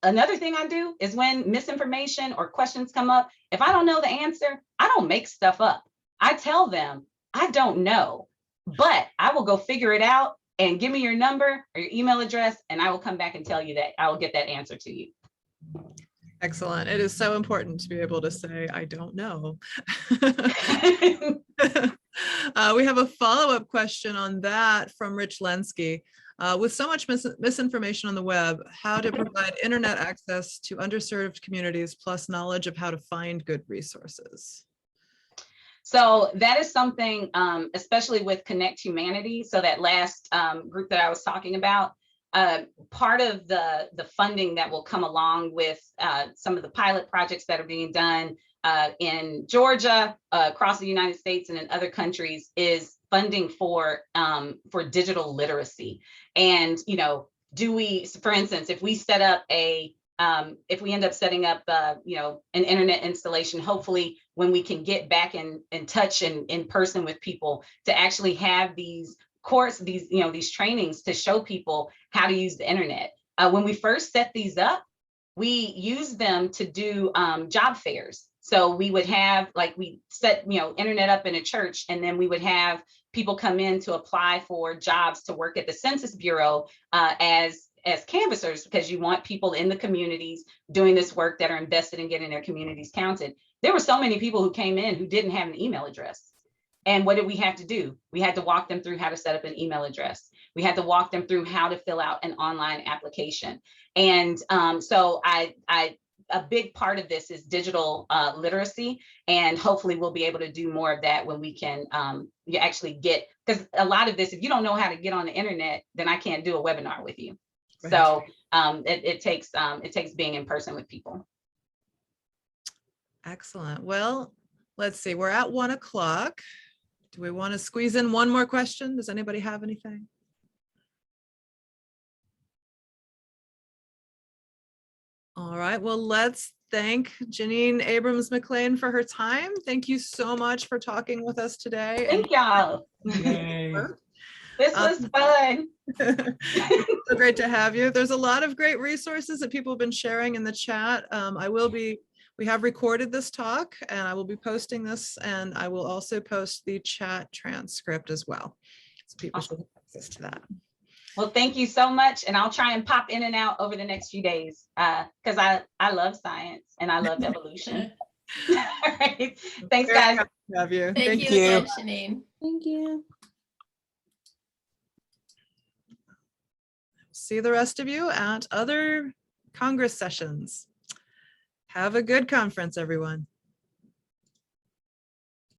another thing I do is when misinformation or questions come up, if I don't know the answer, I don't make stuff up. I tell them, I don't know, but I will go figure it out, and give me your number or your email address, and I will come back and tell you that I will get that answer to you. Excellent. It is so important to be able to say, I don't know. We have a follow-up question on that from Rich Lenski. With so much misinformation on the web, how to provide internet access to underserved communities plus knowledge of how to find good resources? So that is something, especially with Connect Humanity. So that last group that I was talking about, part of the funding that will come along with some of the pilot projects that are being done in Georgia, across the United States, and in other countries is funding for digital literacy. And, for instance, if we set up if we end up setting up, an internet installation, hopefully when we can get back in touch and in person with people to actually have these trainings to show people how to use the internet. When we first set these up, we used them to do job fairs. So we would have, we set, internet up in a church, and then we would have people come in to apply for jobs to work at the Census Bureau as canvassers, because you want people in the communities doing this work that are invested in getting their communities counted. There were so many people who came in who didn't have an email address. And what did we have to do? We had to walk them through how to set up an email address. We had to walk them through how to fill out an online application. And so a big part of this is digital literacy, and hopefully we'll be able to do more of that when we can actually get, because a lot of this, if you don't know how to get on the internet, then I can't do a webinar with you. Right. So it takes being in person with people. Excellent. Well, let's see, we're at 1 o'clock. Do we want to squeeze in one more question? Does anybody have anything? All right, well, let's thank Jeanine Abrams McLean for her time. Thank you so much for talking with us today. Thank y'all. This was fun. So great to have you. There's a lot of great resources that people have been sharing in the chat. We have recorded this talk, and I will be posting this, and I will also post the chat transcript as well. So people should have access to that. Well, thank you so much. And I'll try and pop in and out over the next few days because I love science and I love evolution. All right. Thanks, guys. Have you. Thank you again, Jeanine. Thank you. See the rest of you at other Congress sessions. Have a good conference, everyone.